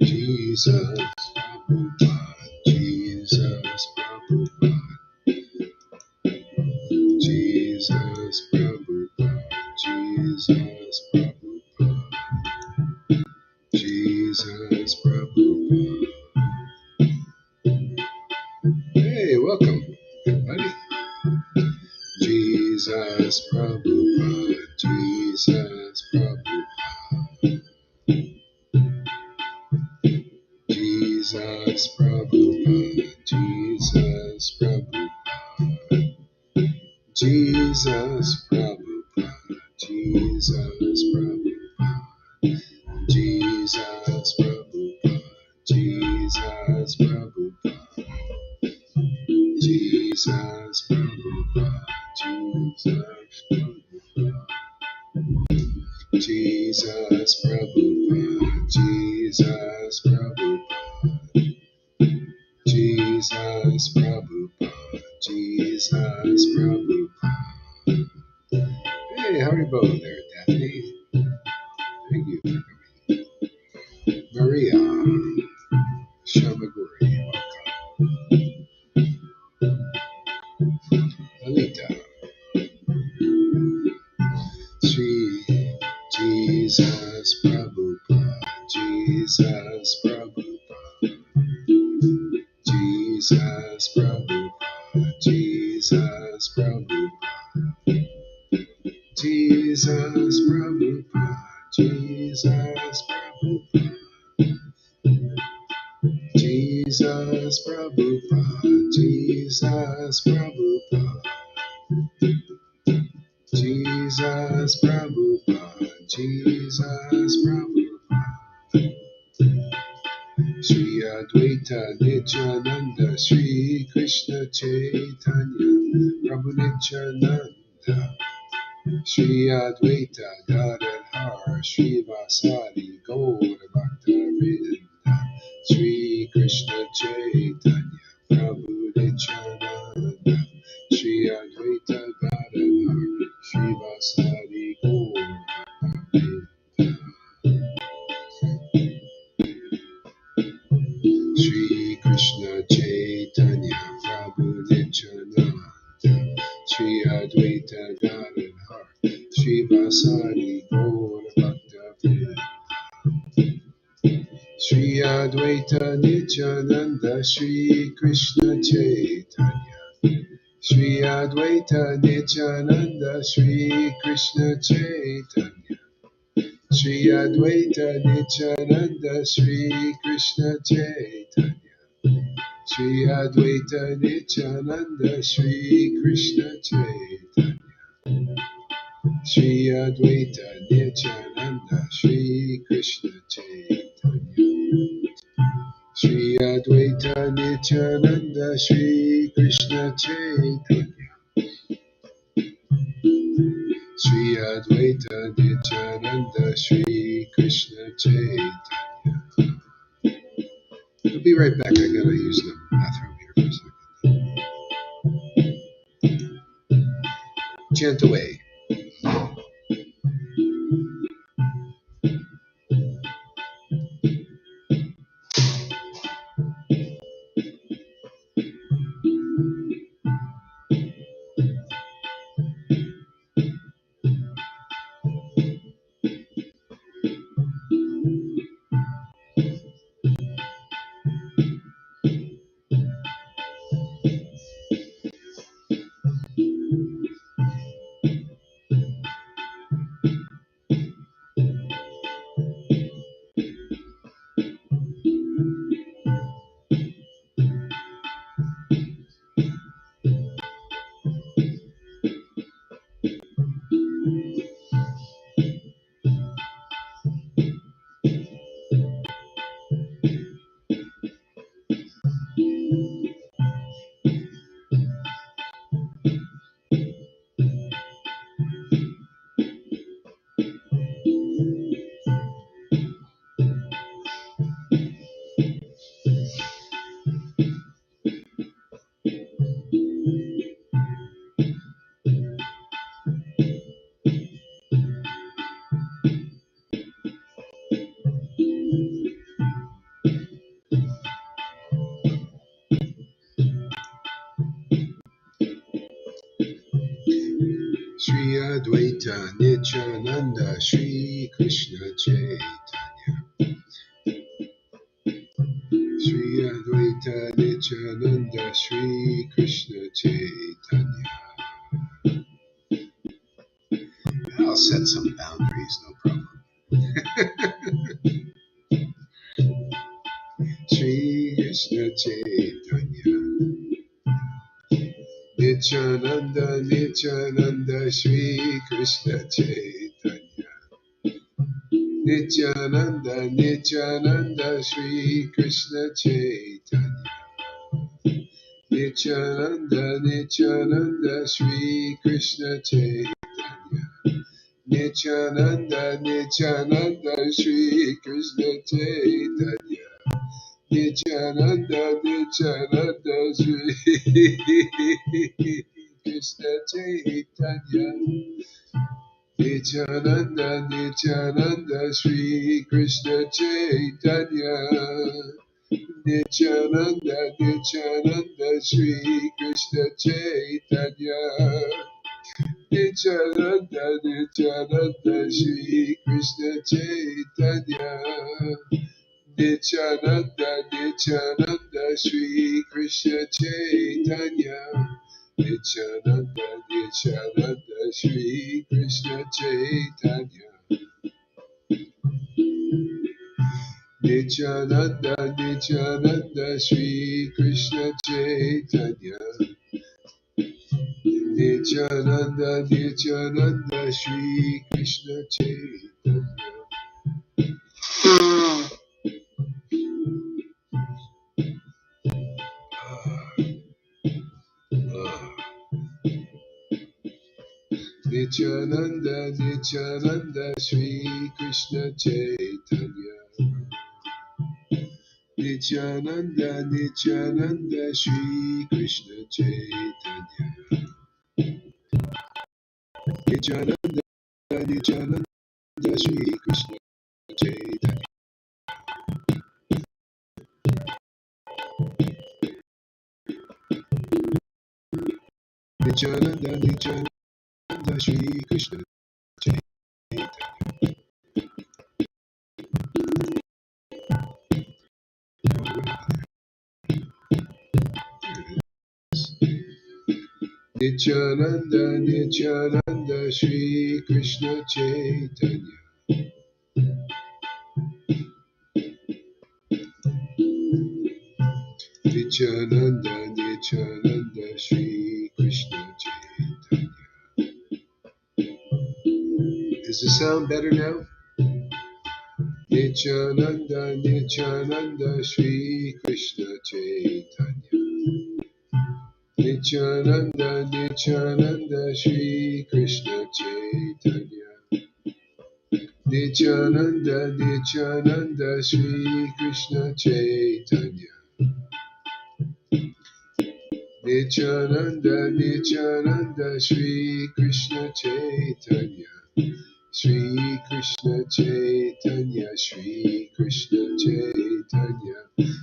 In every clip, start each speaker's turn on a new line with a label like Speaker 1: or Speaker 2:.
Speaker 1: Jesus Prabhupada, Jesus Prabhupada, Jesus Prabhupada, Jesus Prabhupada, Jesus Prabhupada. Hey, welcome, everybody. Jesus Prabhupada, Jesus Prabhupada, Jesus Prabhupada, Jesus Prabhupada, Jesus Prabhupada, Jesus Prabhupada, Jesus Prabhupada, Jesus Prabhupada, Jesus Prabhupada, Jesus Prabhupada, Jesus Prabhupada, Jesus Prabhupada, Jesus Prabhupada. Hey, Haribo there, Daphne. Thank you for coming. Maria Shamaguri, welcome. Lalita, Sri Jesus Prabhupada, Jesus Prabhupada, Jesus Prabhupada, Jesus Prabhupada, Jesus Prabhupada, Jesus Prabhupada, Jesus Prabhupada, Jesus Prabhupada, Jesus Prabhupada, Jesus Prabhupada, Shri Advaita Nityananda, Shri Krishna Chaitanya, Prabhu Nityananda, Shri Advaita Gadadhar, Shri Vasari Gaura Bhakta Vrinda, Shri Krishna Chaitanya, Prabhu Nityananda, Shri Advaita Gadadhar, Shri Vasari Gaura Bhakta Vrinda, Shri Krishna Chaitanya, Prabhu Nityananda, Shri Advaita Gadadhar, Shri Vasari Gaura Bhakta Vrinda, Shri Advaita Nityananda, Shri Krishna Chaitanya, Shri Advaita Nityananda, Shri Krishna Chaitanya, Shri Advaita Nityananda, Shri Krishna Chaitanya, Shri Advaita Nityananda, Shri Krishna Chaitanya, Shri Advaita Nityananda, Shri Krishna Chaitanya, Shri Advaita Nityananda, Shri Krishna Chaitanya, Shri Advaita Nityananda, Shri Krishna Chaitanya. I'll be right back. I gotta use the bathroom here for a second. Chant away. Advaita Nityananda Shri Krishna Chaitanya. Shri Advaita Nityananda Shri Krishna Chaitanya. I'll set some boundaries, no problem. Shri Krishna Chaitanya. Nityananda Nityananda Shri Krishna Chaitanya. Nityananda Nityananda Shri Krishna Chaitanya. Nityananda Nityananda Shri Krishna Chaitanya. Nityananda Nityananda Shri Krishna Chaitanya. Nityananda Nityananda Shri Krishna Chaitanya. Nityananda Nityananda Shri Krishna Chaitanya. Nityananda Nityananda Shri Krishna Chaitanya. Nityananda Nityananda Shri Krishna Chaitanya. Nityananda Nityananda Shri Krishna Chaitanya. Nityananda Nityananda Shri Krishna Chaitanya. Nityananda Nityananda Shri Krishna Chaitanya. Nityananda Nityananda Shri Krishna Chaitanya. Nityananda Nityananda Shri Krishna Chaitanya. Nityananda Nityananda Shri Krishna Chaitanya. Nityananda Nityananda Shri Krishna Chaitanya. Nityananda Nityananda Shri Krishna Chaitanya. Nityananda Nityananda Shri Krishna Chaitanya. Nityananda Nityananda Shri Krishna Chaitanya. Is the sound better now? Nityananda Nityananda Shri Krishna Chaitanya. Nityananda Nityananda Shri Krishna Chaitanya. Nityananda Nityananda Shri Krishna Chaitanya. Nityananda Nityananda Shri Krishna Chaitanya. Shri Krishna Chaitanya, Shri Krishna Chaitanya,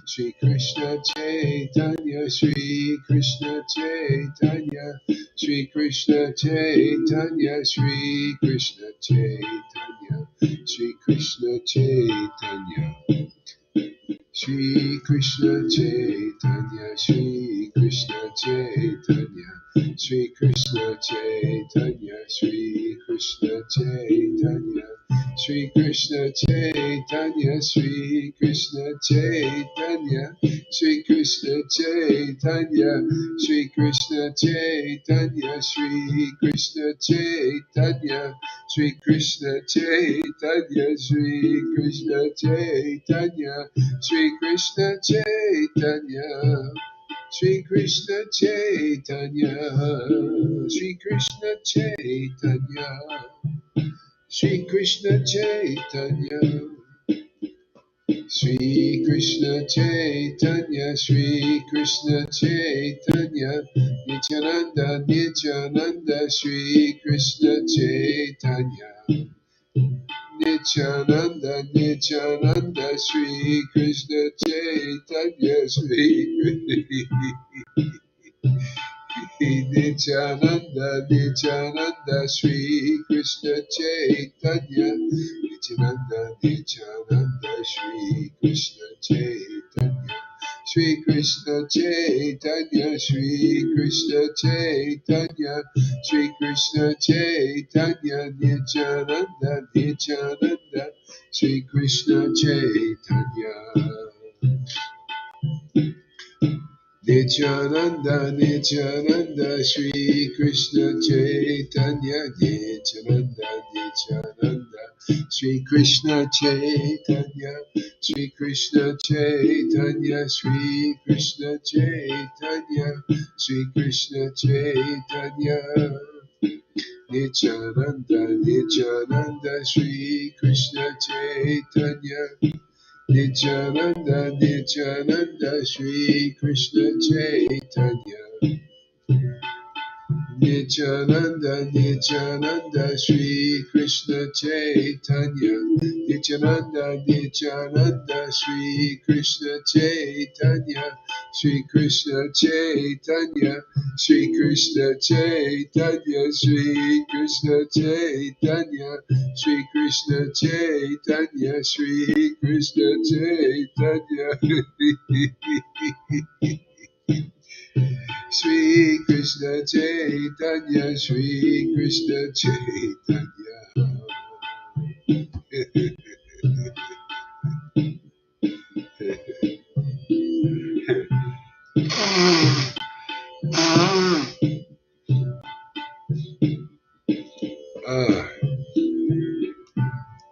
Speaker 1: Shri Krishna Chaitanya, Shri Krishna Chaitanya, Shri Krishna Chaitanya, Shri Krishna Chaitanya, Shri Krishna Chaitanya. Shri Krishna Chaitanya, Shri Krishna Chaitanya, Shri Krishna Chaitanya, Shri Krishna Chaitanya, Shri Krishna Chaitanya, Shri Krishna Chaitanya, Shri Krishna Chaitanya, Shri Krishna Chaitanya, Shri Krishna Chaitanya, Shri Krishna Chaitanya, Shri Krishna Chaitanya, Shri Krishna Chaitanya, Shri Krishna Chaitanya, Shri Krishna Chaitanya, Shri Krishna Chaitanya, Shri Krishna Chaitanya, Shri Krishna Chaitanya, Nityananda Nityananda, Shri Krishna Chaitanya. Nityananda Nityananda Shri Krishna Chaitanya Shri Nityananda, Nityananda, Shri Krishna Chaitanya. Nityananda, Nityananda, Shri Krishna Chaitanya. Shri Krishna Chaitanya, Shri Krishna Chaitanya, Shri Krishna Chaitanya, Nityananda, Nityananda, Shri Krishna Chaitanya. Nityananda, Nityananda, Shri Krishna Chaitanya, Nityananda, Nityananda, Shri Krishna Chaitanya, Shri Krishna Chaitanya, Shri Krishna Chaitanya, Shri Krishna Chaitanya. Nityananda, Nityananda, Shri Krishna Chaitanya. Nityananda, Nityananda, Shri Krishna Chaitanya. Nityananda, Nityananda, Shri Krishna Chaitanya. Nityananda, Nityananda, Shri Krishna Chaitanya. Shri Krishna Chaitanya, Shri Krishna Chaitanya, Shri Krishna Chaitanya, Shri Krishna Chaitanya, Shri Krishna Chaitanya. Shri Krishna Chaitanya, Shri Krishna Chaitanya.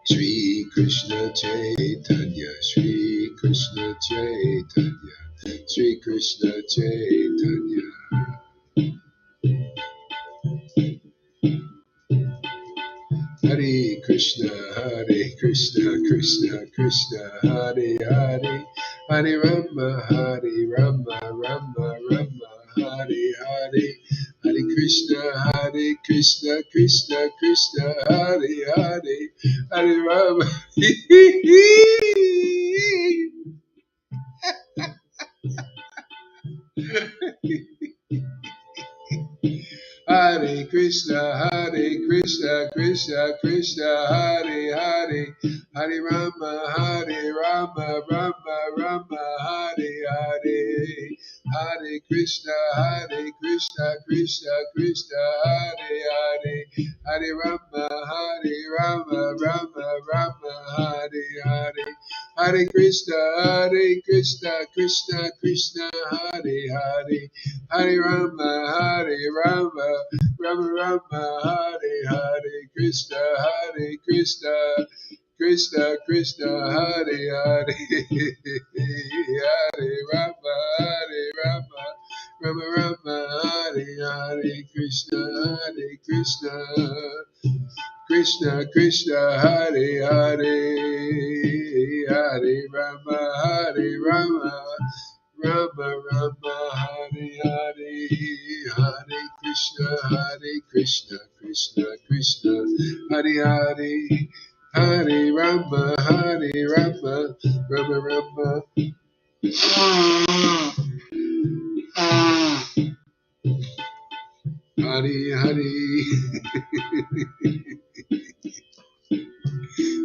Speaker 1: Shri Krishna Chaitanya, Shri Krishna Chaitanya, Shri Krishna Chaitanya. Hare Krishna, Krishna Krishna, Hare Hare, Hare Rama, Rama Rama, Hare Hare, Hare Krishna, Krishna Krishna, Hare Hare, Hare Rama. Hare Krishna, Krishna Krishna, Hare Hare, Hare Rama, Rama Rama, Hare Hare, Hare Krishna, Krishna Krishna, Hare Hare, Hare Rama, Rama Rama, Hare Hare, Hare Krishna, Krishna Krishna, Hare Hare, Hare Rama, Rama Rama, Hare Hare, Krishna, Krishna Krishna, Hare Hare, Hare Rama, Rama Rama, Hare Hare, Krishna, Krishna Krishna, Hare Hare, Hare Rama, Rama Rama, Hare Hare, Hare Krishna, Krishna Krishna, Hare Hare, Hare Rama, Rama Rama, Hare Hare.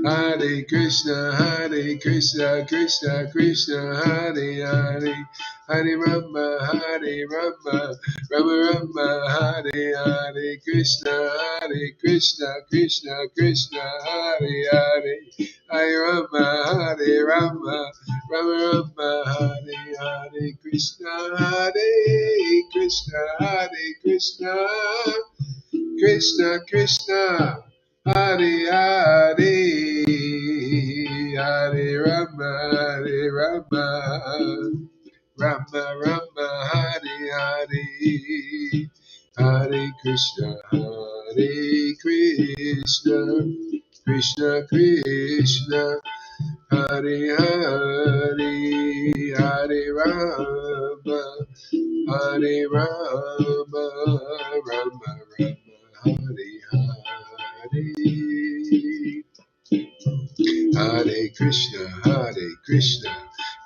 Speaker 1: Hare Krishna, Krishna Krishna, Hare Hare, Hare Rama, Rama Rama, Hare Hare, Krishna, Krishna Krishna, Hare Hare, Hare Rama, Rama Rama, Hare Hare, Krishna, Krishna Krishna Krishna, Hare Hare, Hare Rama, Rama Rama, Hare Hare, Hare Krishna, Krishna Krishna, Hare Hare, Hare Rama, Rama Rama, Hare Hare, Hare Krishna,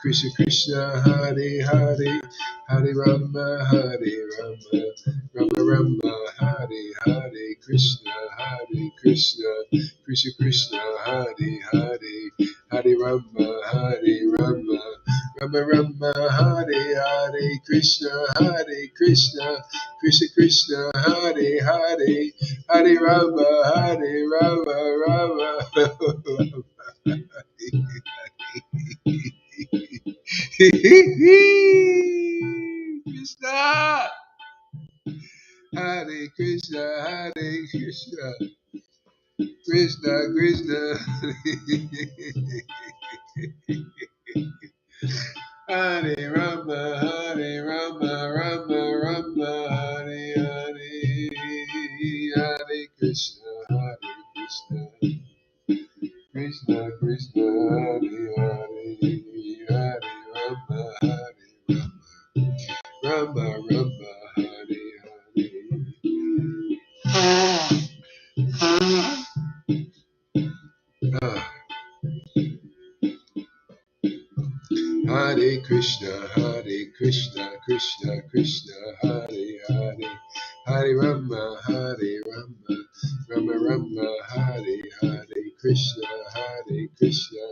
Speaker 1: Krishna Krishna, Hare Hare, Hare Rama, Hare Rama, Rama Rama, Hare Hare, Krishna Krishna, Krishna Krishna, Hare Hare, Hare Rama, Hare Rama, Rama Rama, Hare Hare, Krishna Krishna, Krishna Krishna, Hare Hare, Hare Rama, Hare Rama, Rama Krishna, Hare Krishna, Hare Krishna, Krishna Krishna, Hare Rama, Hare Rama, Rama Rama, Hare Hare, Hare Krishna, Krishna Krishna, Hare Hare, Hare Rama, Hare Rama, Rama Rama, Hare Hare. Hare Krishna, Krishna Krishna, Hare Hare, Hare Rama, Rama Rama, Hare Hare, Krishna Krishna,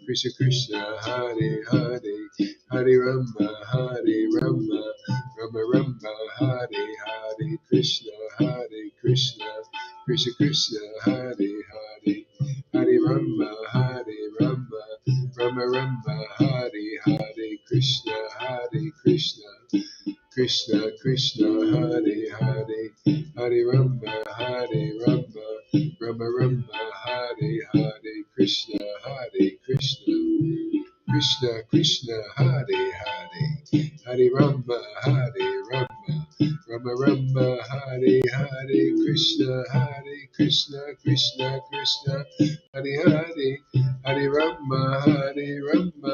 Speaker 1: Krishna Krishna, Hare Hare, Hare Rama, Rama Rama, Hare Hare, Krishna Krishna, Krishna Krishna, Hare Hare, Hare Rama, Rama Rama, Hare Hare, Krishna Krishna, Krishna Krishna, Hare Hare, Hare Rama, Rama Rama, Hare Hare, Krishna Krishna, Krishna Krishna, Hare Hare, Hare Rama, Rama Rama, Hare Hare, Krishna Krishna, Krishna Krishna, Hare Hare, Hare Rama, Rama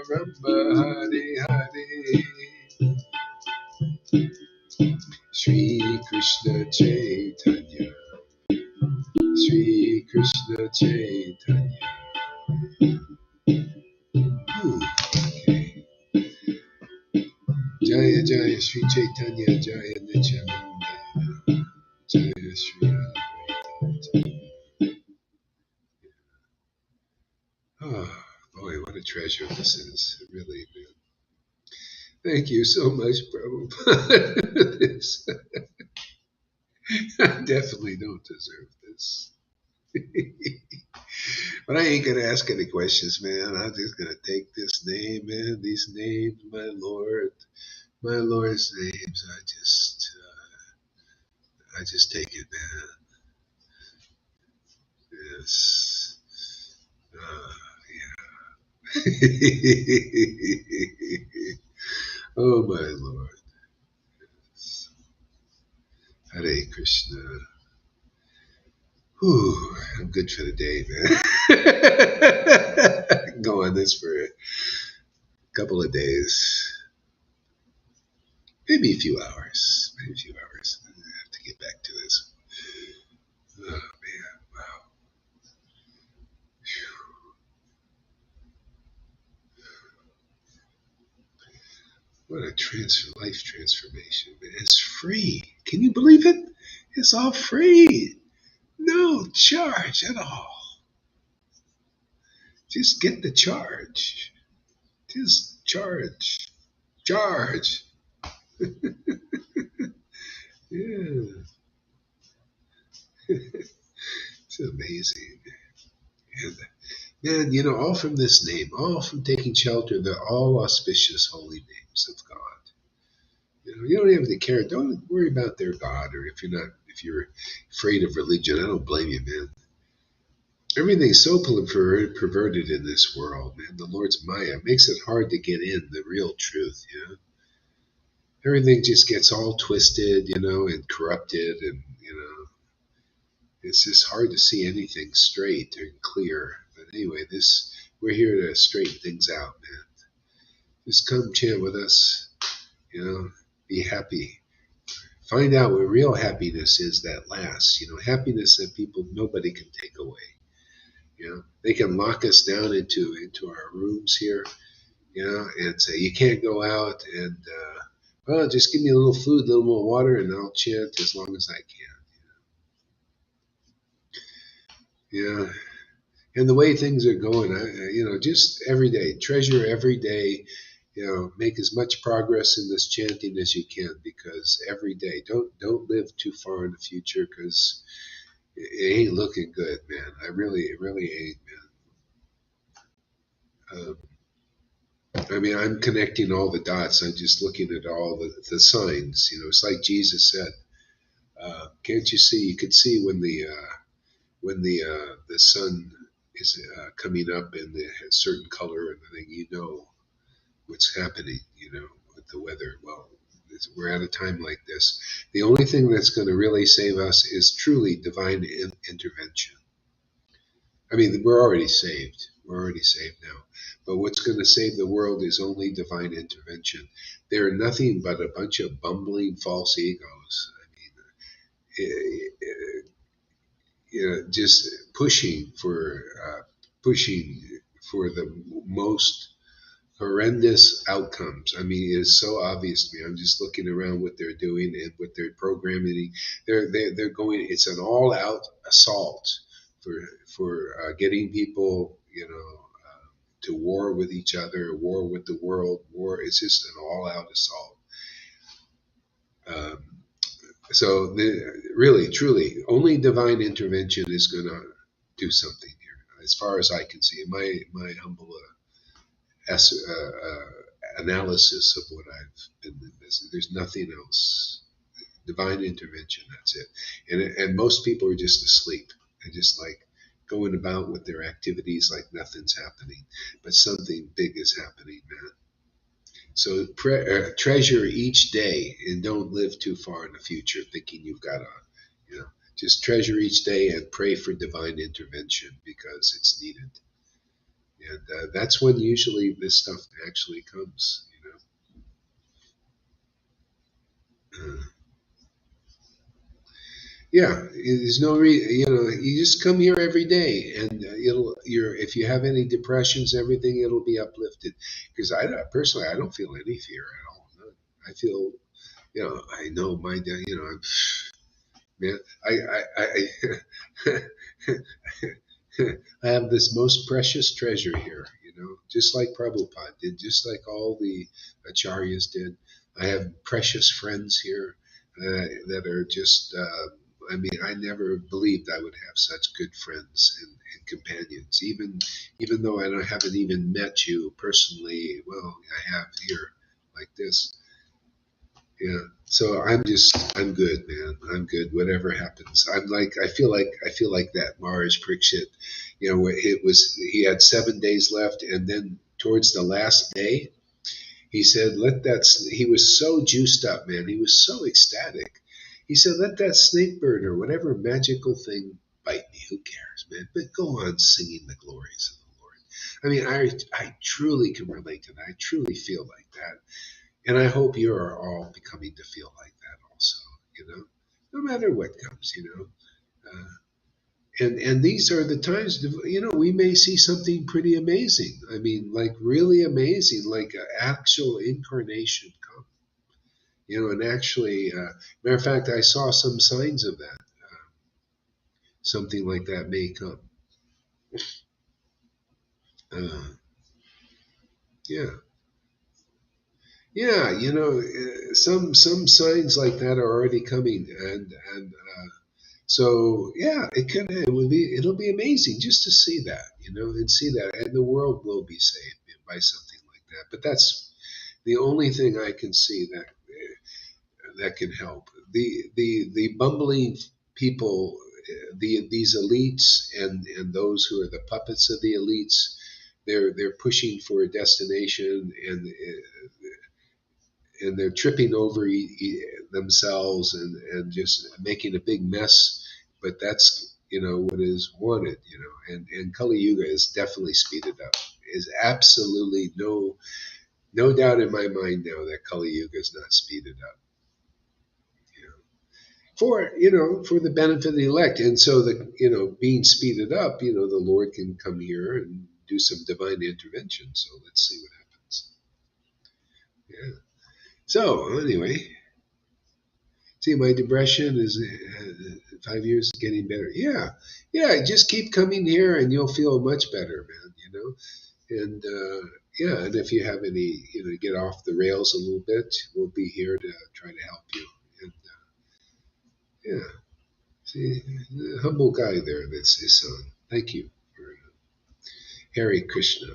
Speaker 1: Rama, Hare Hare. Shri Krishna Chaitanya, Shri Krishna Chaitanya. Okay. Jaya Jaya Shri Chaitanya, Jaya Nityananda, Jaya Shri Advaita. Oh boy, what a treasure this is, really, man. Thank you so much, Prabhupada. I definitely don't deserve this. But I ain't gonna ask any questions, man. I'm just gonna take this name, man. These names, my Lord's names. I just take it, man. Yes. Yeah. Oh my Lord. Hare Krishna. Whew, I'm good for the day, man. I can go on this for a couple of days. Maybe a few hours. I have to get back to this. Oh man, wow. What a life transformation, man. It's free. Can you believe it? It's all free. No charge at all. Just get the charge. Just charge. Charge. Yeah. It's amazing. And, man, all from this name, all from taking shelter, they're all auspicious holy names of God. You don't have to care. Don't worry about their God, or if you're afraid of religion, I don't blame you, man. Everything's so perverted in this world, man. The Lord's Maya makes it hard to get in the real truth, Everything just gets all twisted, and corrupted, and, it's just hard to see anything straight and clear. But anyway, we're here to straighten things out, man. Just come chant with us, be happy. Find out what real happiness is that lasts, happiness that nobody can take away. They can lock us down into our rooms here, and say you can't go out and well, just give me a little food, a little more water, and I'll chant as long as I can. Yeah, and the way things are going, just every day, treasure every day. Make as much progress in this chanting as you can, because every day, don't live too far in the future, because it ain't looking good, man. It really ain't, man. I mean, I'm connecting all the dots. I'm just looking at all the signs. It's like Jesus said, "Can't you see? You could see when the sun is coming up and it has certain color and then what's happening. With the weather. Well, we're at a time like this. The only thing that's going to really save us is truly divine intervention. I mean, we're already saved. We're already saved now. But what's going to save the world is only divine intervention. They're nothing but a bunch of bumbling false egos. I mean, just pushing for the most horrendous outcomes. I mean, it's so obvious to me. I'm just looking around what they're doing and what they're programming. They're going. It's an all-out assault for getting people, to war with each other, war with the world, war. It's just an all-out assault. So really, truly, only divine intervention is going to do something here, as far as I can see. My humble analysis of what I've been in this. There's nothing else. Divine intervention, that's it. And most people are just asleep. They're just like going about with their activities like nothing's happening. But something big is happening, man. So treasure each day and don't live too far in the future thinking you've got just treasure each day and pray for divine intervention because it's needed. And that's when usually this stuff actually comes. Yeah, there's no reason. You just come here every day, and if you have any depressions, everything, it'll be uplifted. Because personally, I don't feel any fear at all. None. I feel, I know my, I'm, man, I have this most precious treasure here. Just like Prabhupada did, just like all the acharyas did. I have precious friends here that are just. I mean, I never believed I would have such good friends and companions. Even though haven't even met you personally, well, I have here, like this. Yeah. So I'm good, man. I'm good. Whatever happens, I feel like that Maharaj Parikshit. He had 7 days left, and then towards the last day, he said, he was so juiced up, man. He was so ecstatic. He said, let that snake bird or whatever magical thing bite me. Who cares, man? But go on singing the glories of the Lord. I mean, I truly can relate to that. I truly feel like that. And I hope you are all becoming to feel like that also, no matter what comes, and these are the times, we may see something pretty amazing. I mean, like really amazing, like an actual incarnation come. And actually, matter of fact, I saw some signs of that. Something like that may come. Uh, yeah, yeah. Some signs like that are already coming, and so yeah, it'll be amazing just to see that, and see that, and the world will be saved by something like that. But that's the only thing I can see that can help. The bumbling people, these elites, and those who are the puppets of the elites, they're pushing for a destination, and they're tripping over themselves and just making a big mess. But that's what is wanted. And Kali Yuga is definitely speeded up. Is absolutely no doubt in my mind now that Kali Yuga is not speeded up. For the benefit of the elect, and so being speeded up, the Lord can come here and do some divine intervention. So let's see what happens. Yeah. So anyway, see, my depression is 5 years getting better. Yeah, yeah. Just keep coming here, and you'll feel much better, man. And yeah, and if you have any, get off the rails a little bit, we'll be here to try to help you. And yeah, see, the humble guy there. That's his son. Thank you for Hare Krishna.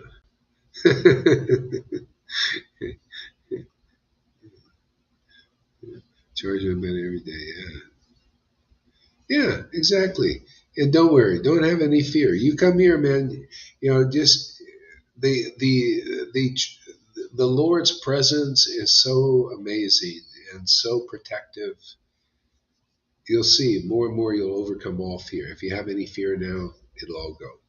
Speaker 1: Charge him every day. Yeah. Yeah, exactly. And don't worry, don't have any fear. You come here, man. Just the the Lord's presence is so amazing and so protective. You'll see more and more. You'll overcome all fear. If you have any fear now, it'll all go.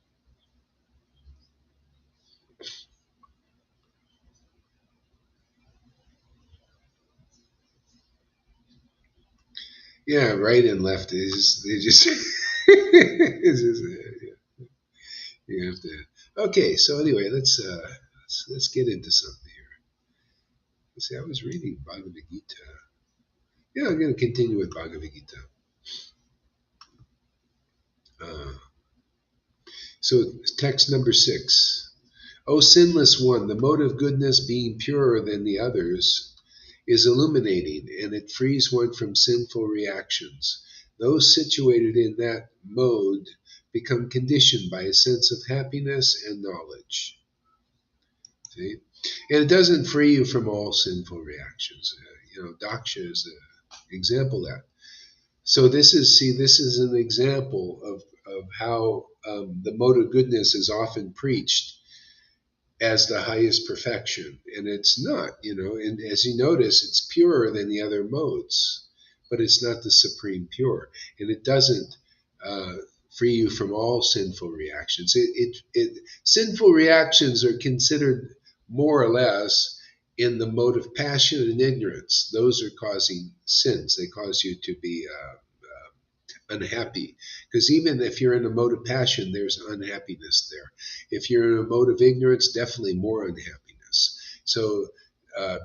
Speaker 1: Yeah, right and left is they just, it's just you have to. Okay, so anyway, let's get into something here. See, I was reading Bhagavad Gita. Yeah, I'm going to continue with Bhagavad Gita. Uh, so, text number 6. O sinless one, the mode of goodness being purer than the others is illuminating, and it frees one from sinful reactions. Those situated in that mode become conditioned by a sense of happiness and knowledge. See? And it doesn't free you from all sinful reactions. Daksha is an example of that. So this is an example of how the mode of goodness is often preached as the highest perfection, and it's not. And as you notice, it's purer than the other modes, but it's not the supreme pure, and it doesn't uh, free you from all sinful reactions. Sinful reactions are considered more or less in the mode of passion and ignorance. Those are causing sins. They cause you to be unhappy. Because even if you're in a mode of passion, there's unhappiness there. If you're in a mode of ignorance, definitely more unhappiness. So,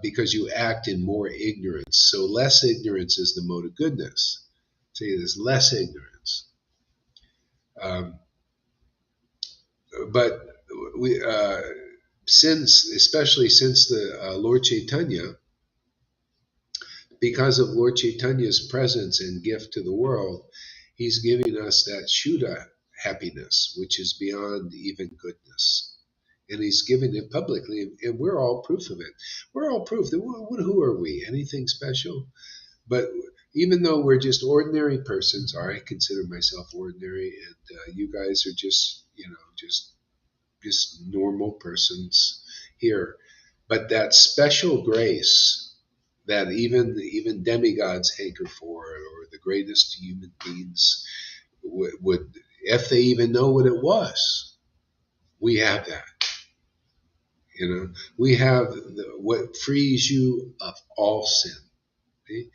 Speaker 1: because you act in more ignorance. So, less ignorance is the mode of goodness. See, there's less ignorance. Um, but we, especially since the Lord Caitanya, because of Lord Chaitanya's presence and gift to the world, he's giving us that Shuddha happiness, which is beyond even goodness. And he's giving it publicly, and we're all proof of it. We're all proof that who are we? Anything special? But even though we're just ordinary persons, or I consider myself ordinary, and you guys are just, just normal persons here. But that special grace that even demigods hanker for, or the greatest human beings would, if they even know what it was. We have that. We have what frees you of all sin. Okay?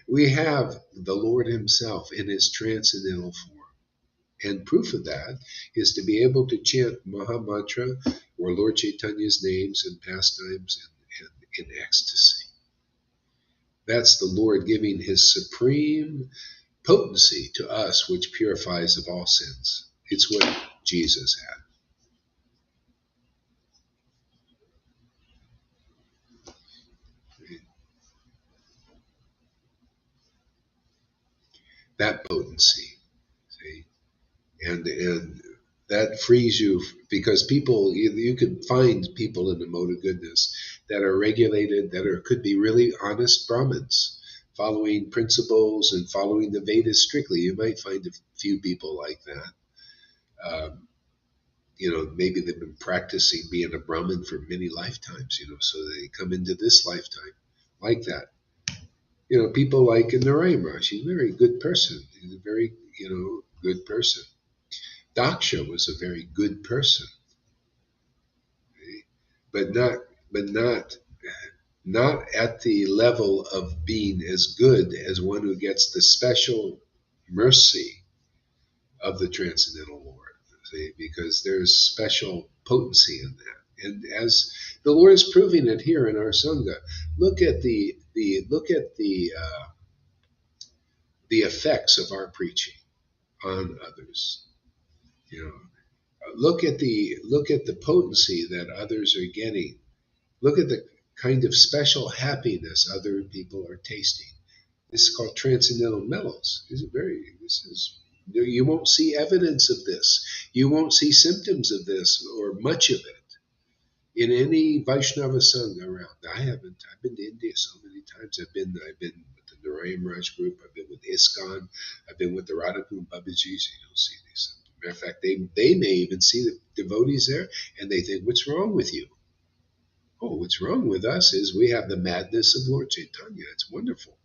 Speaker 1: We have the Lord Himself in His transcendental form. And proof of that is to be able to chant Maha Mantra or Lord Chaitanya's names and pastimes and in ecstasy. That's the Lord giving His supreme potency to us, which purifies of all sins. It's what Jesus had. That potency. See? And that frees you, because people, you could find people in the mode of goodness that are regulated, could be really honest Brahmins, following principles and following the Vedas strictly. You might find a few people like that. Maybe they've been practicing being a Brahmin for many lifetimes, so they come into this lifetime like that. People like Narayana, she's a very good person. He's a very, good person. Daksha was a very good person, but not at the level of being as good as one who gets the special mercy of the transcendental Lord. See, because there's special potency in that. And as the Lord is proving it here in our Sangha, look at the effects of our preaching on others. You know, look at the potency that others are getting. Look at the kind of special happiness other people are tasting. This is called transcendental mellows. You won't see evidence of this. You won't see symptoms of this or much of it in any Vaishnava Sangha around. I haven't. I've been to India so many times. I've been with the Narayan Raj group. I've been with ISKCON. I've been with the Radhakund Babajis. You don't see these. Matter of fact, they may even see the devotees there, and they think, "What's wrong with you?" Oh, what's wrong with us is we have the madness of Lord Caitanya. It's wonderful.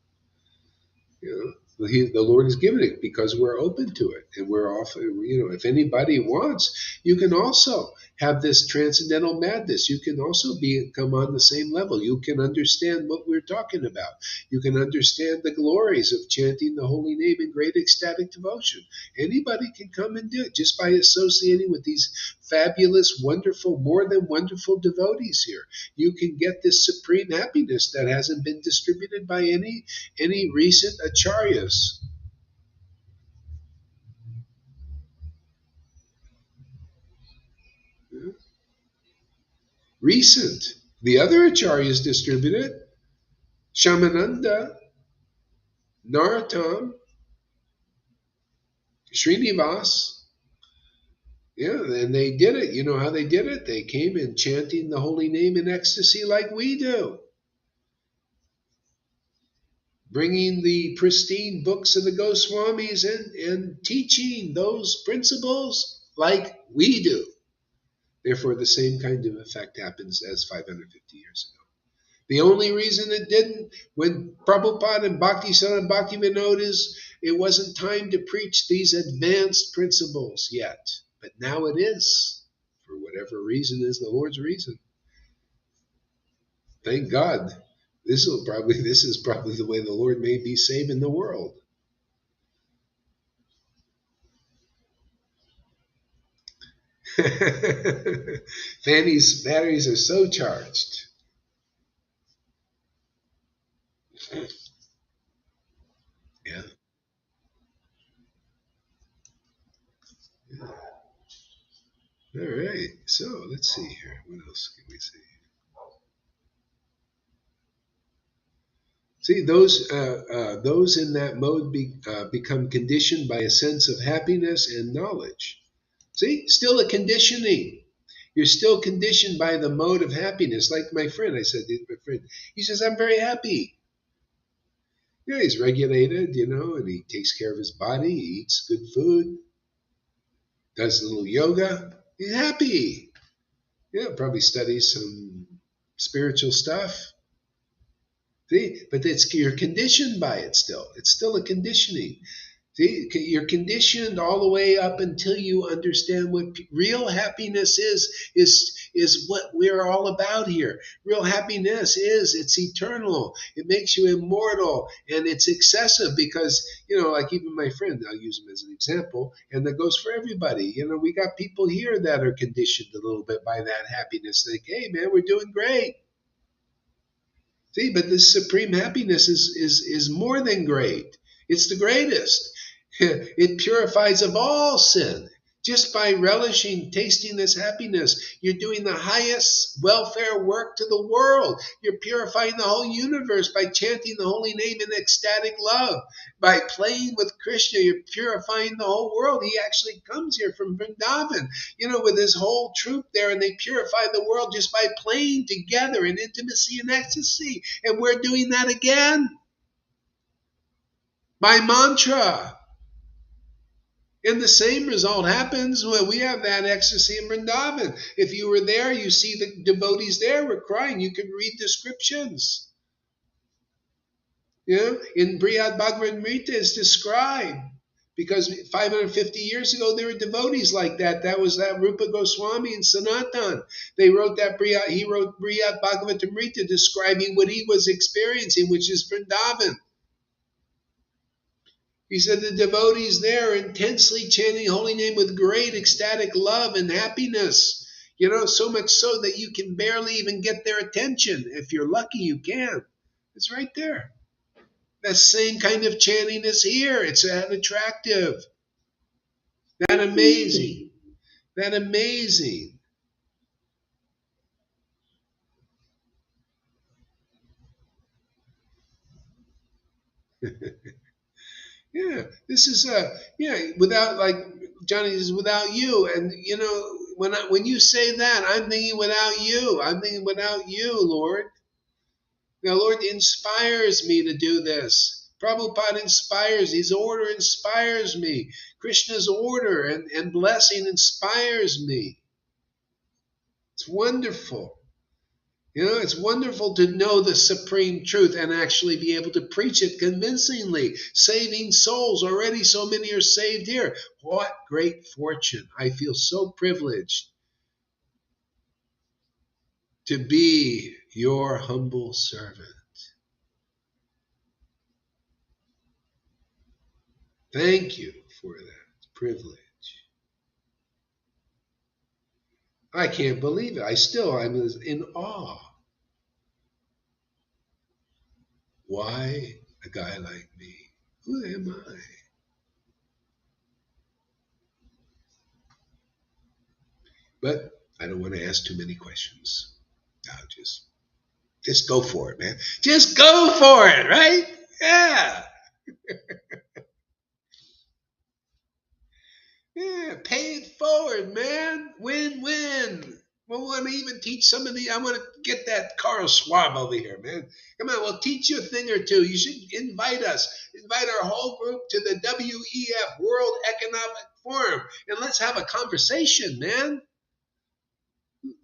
Speaker 1: The Lord has given it because we're open to it, and we're often, if anybody wants, you can also have this transcendental madness. You can also come on the same level. You can understand what we're talking about. You can understand the glories of chanting the holy name in great ecstatic devotion. Anybody can come and do it just by associating with these fabulous, wonderful, more than wonderful devotees here. You can get this supreme happiness that hasn't been distributed by any recent acharyas. Recent. The other acharyas distribute it. Shamananda, Narottam, Srinivas. Yeah, and they did it. You know how they did it? They came in chanting the holy name in ecstasy like we do. Bringing the pristine books of the Goswamis and teaching those principles like we do. Therefore, the same kind of effect happens as 550 years ago. The only reason it didn't, when Prabhupada and Bhaktisiddhanta Bhaktivinoda it wasn't time to preach these advanced principles yet. But now it is. For whatever reason is the Lord's reason. Thank God. This is probably the way the Lord may be saving the world. Fanny's batteries are so charged. Yeah. All right. So let's see here. What else can we see? See, those in that mode become conditioned by a sense of happiness and knowledge. See, still a conditioning. You're still conditioned by the mode of happiness. Like my friend, I said, my friend, he says, I'm very happy. Yeah, he's regulated, and he takes care of his body. He eats good food, does a little yoga. He's happy. Yeah, probably studies some spiritual stuff. See, but you're conditioned by it still. It's still a conditioning. See, you're conditioned all the way up until you understand what real happiness is what we're all about here. Real happiness it's eternal. It makes you immortal, and it's excessive because, like even my friend, I'll use him as an example, and that goes for everybody. We got people here that are conditioned a little bit by that happiness. Like, hey man, we're doing great. See, but this supreme happiness is more than great. It's the greatest. It purifies of all sin. Just by relishing, tasting this happiness, you're doing the highest welfare work to the world. You're purifying the whole universe by chanting the holy name in ecstatic love. By playing with Krishna, you're purifying the whole world. He actually comes here from Vrindavan, with his whole troop there, and they purify the world just by playing together in intimacy and ecstasy. And we're doing that again by mantra. And the same result happens when we have that ecstasy in Vrindavan. If you were there, you see the devotees there were crying. You could read descriptions. In Brihad Bhagavatamrita is described. Because 550 years ago, there were devotees like that. That was that Rupa Goswami and Sanatan. He wrote Brihad Bhagavatamrita describing what he was experiencing, which is Vrindavan. He said the devotees there are intensely chanting holy name with great ecstatic love and happiness. So much so that you can barely even get their attention. If you're lucky, you can. It's right there. That same kind of chanting is here. It's that attractive, that amazing, that amazing. Yeah, this is without, like Johnny says, without you. And when you say that, I'm thinking without you. I'm thinking without you, Lord. Now, Lord inspires me to do this. Prabhupada inspires. His order inspires me. Krishna's order and blessing inspires me. It's wonderful. It's wonderful to know the supreme truth and actually be able to preach it convincingly, saving souls. Already so many are saved here. What great fortune. I feel so privileged to be your humble servant. Thank you for that privilege. I can't believe it. I'm in awe. Why a guy like me? Who am I? But I don't want to ask too many questions. I'll just go for it, man. Just go for it, right? Yeah. Yeah. Pay it forward, man. Win-win. We want to even teach some of the. I want to get that Carl Schwab over here, man. Come on, we'll teach you a thing or two. You should invite us. Invite our whole group to the WEF, World Economic Forum, and let's have a conversation, man.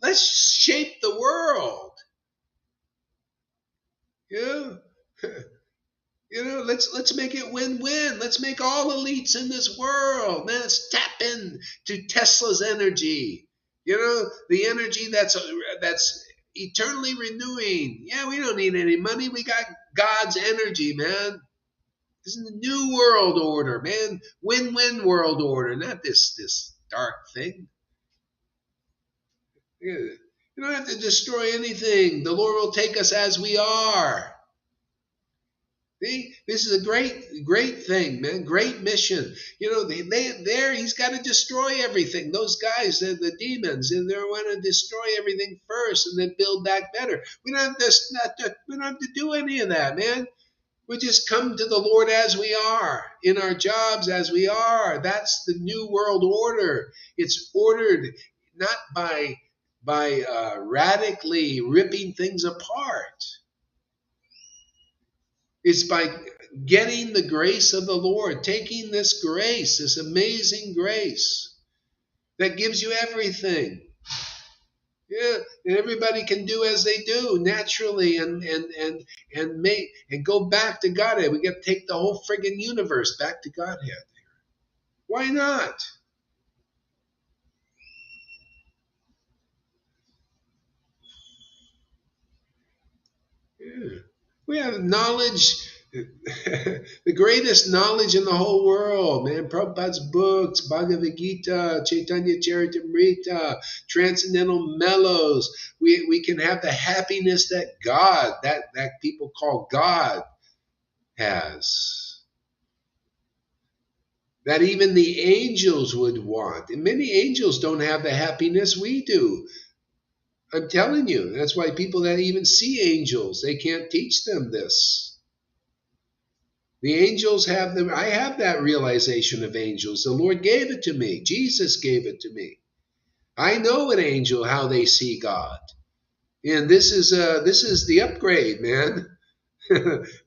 Speaker 1: Let's shape the world. Yeah. Let's make it win-win. Let's make all elites in this world. Man, let's tap in to Tesla's energy. The energy that's eternally renewing. Yeah, we don't need any money. We got God's energy, man. This is the new world order, man. Win-win world order, not this dark thing. Yeah. You don't have to destroy anything. The Lord will take us as we are. See, this is a great thing, man. Great mission. He's got to destroy everything. Those guys, the demons, and they want to destroy everything first and then build back better. We don't have to do any of that, man. We just come to the Lord as we are, in our jobs as we are. That's the new world order. It's ordered not by radically ripping things apart. It's by getting the grace of the Lord, taking this grace, this amazing grace that gives you everything. Yeah, and everybody can do as they do naturally and go back to Godhead. We got to take the whole friggin' universe back to Godhead. Why not? Yeah. We have knowledge, the greatest knowledge in the whole world, man. Prabhupada's books, Bhagavad Gita, Chaitanya Charitamrita, Transcendental Mellows. We can have the happiness that that people call God has. That even the angels would want. And many angels don't have the happiness we do. I'm telling you, that's why people that even see angels, they can't teach them this. The angels have them. I have that realization of angels. The Lord gave it to me. Jesus gave it to me. I know an angel how they see God, and this is the upgrade, man.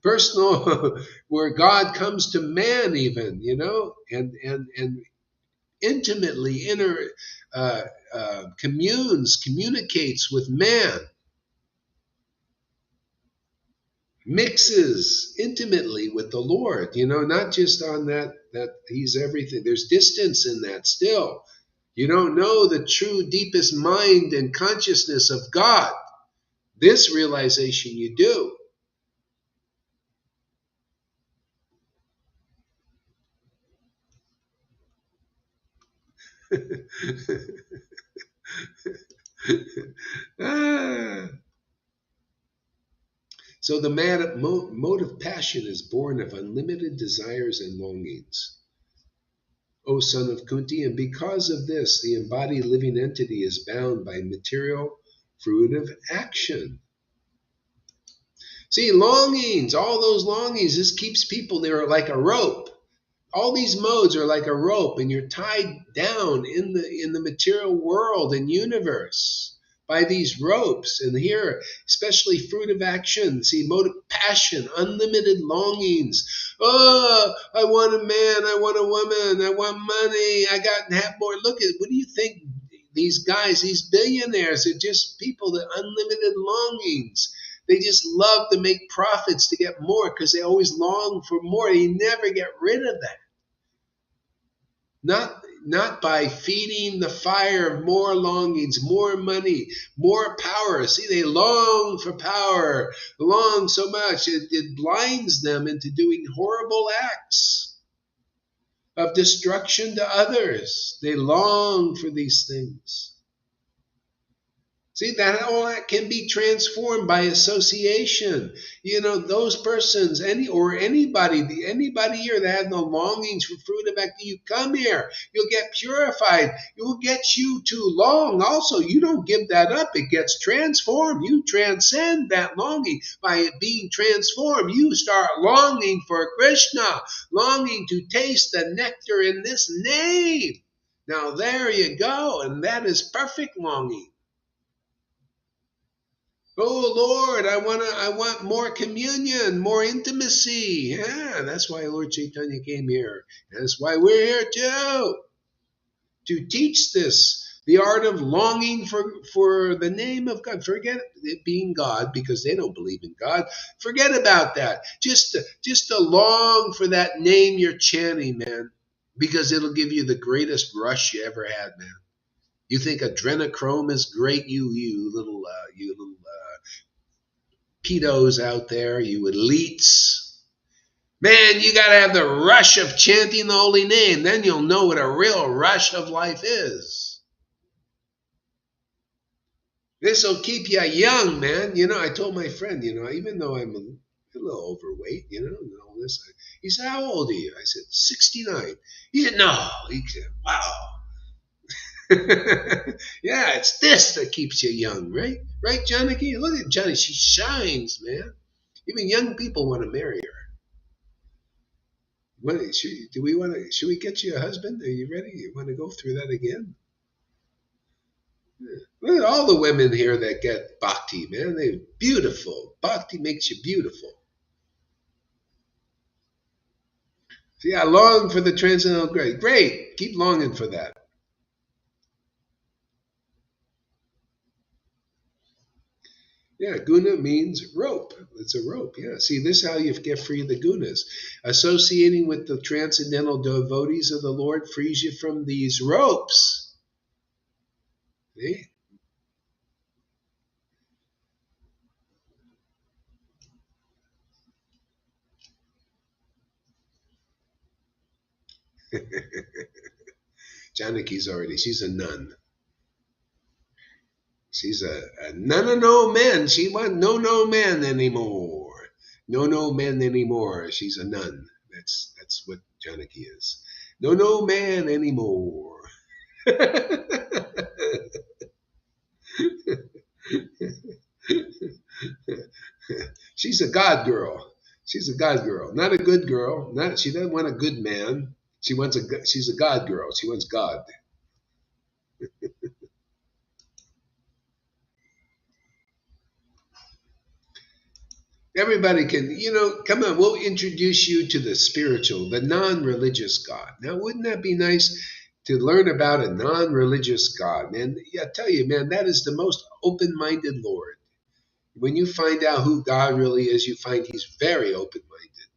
Speaker 1: Personal, where God comes to man, even and intimately communicates with man. Mixes intimately with the Lord, not just on that he's everything. There's distance in that still. You don't know the true deepest mind and consciousness of God. This realization you do. Ah. So the mode of passion is born of unlimited desires and longings. O son of Kunti, and because of this, the embodied living entity is bound by material fruitive action. See, longings, all those longings, this keeps people there like a rope. All these modes are like a rope, and you're tied down in the material world and universe by these ropes. And here, especially fruit of action, see, mode of passion, unlimited longings. Oh, I want a man, I want a woman, I want money, I got to have more. Look at, what do you think? These guys, these billionaires are just people with unlimited longings. They just love to make profits to get more because they always long for more. You never get rid of that. Not by feeding the fire of more longings, more money, more power. See, they long for power, long so much. It blinds them into doing horrible acts of destruction to others. They long for these things. See, that all that can be transformed by association. You know, those persons, anybody here that had no longings for fruit of activity, you come here, you'll get purified. It will get you to long. Also, you don't give that up. It gets transformed. You transcend that longing. By it being transformed, you start longing for Krishna, longing to taste the nectar in this name. Now there you go, and that is perfect longing. Oh Lord, I want more communion, more intimacy. Yeah, that's why Lord Caitanya came here. That's why we're here too. To teach this, the art of longing for the name of God. Forget it being God because they don't believe in God. Forget about that. Just to long for that name you're chanting, man, because it'll give you the greatest rush you ever had, man. You think adrenochrome is great, you little pedos out there, you elites. Man, you got to have the rush of chanting the holy name. Then you'll know what a real rush of life is. This will keep you young, man. You know, I told my friend, you know, even though I'm a little overweight, you know, and all this, he said, how old are you? I said, 69. He said, no. He said, wow. Yeah, it's this that keeps you young, right? Right, Janaki? Look at Johnny. She shines, man. Even young people want to marry her. Should we get you a husband? Are you ready? You want to go through that again? Yeah. Look at all the women here that get bhakti, man. They're beautiful. Bhakti makes you beautiful. See, I long for the transcendental grace. Great. Keep longing for that. Yeah, guna means rope. It's a rope. Yeah. See, this is how you get free of the gunas. Associating with the transcendental devotees of the Lord frees you from these ropes. See? Janaki's she's a nun. She's a no man. She want no man anymore. No man anymore. She's a nun. That's what Janaki is. No man anymore. She's a God girl. She's a God girl, not a good girl. Not she doesn't want a good man. She's a God girl. She wants God. Everybody can, come on, we'll introduce you to the spiritual, the non religious God. Now, wouldn't that be nice to learn about a non religious God, man? Yeah, I tell you, man, that is the most open minded Lord. When you find out who God really is, you find he's very open minded.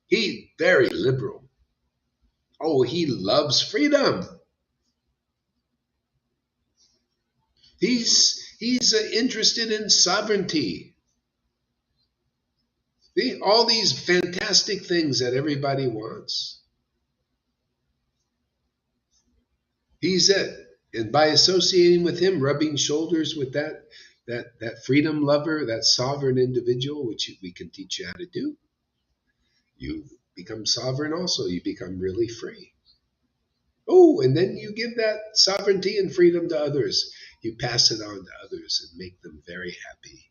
Speaker 1: He's very liberal. Oh, he loves freedom. He's interested in sovereignty. See, all these fantastic things that everybody wants. He's it. And by associating with him, rubbing shoulders with that freedom lover, that sovereign individual, which we can teach you how to do, you become sovereign also. You become really free. Oh, and then you give that sovereignty and freedom to others. You pass it on to others and make them very happy.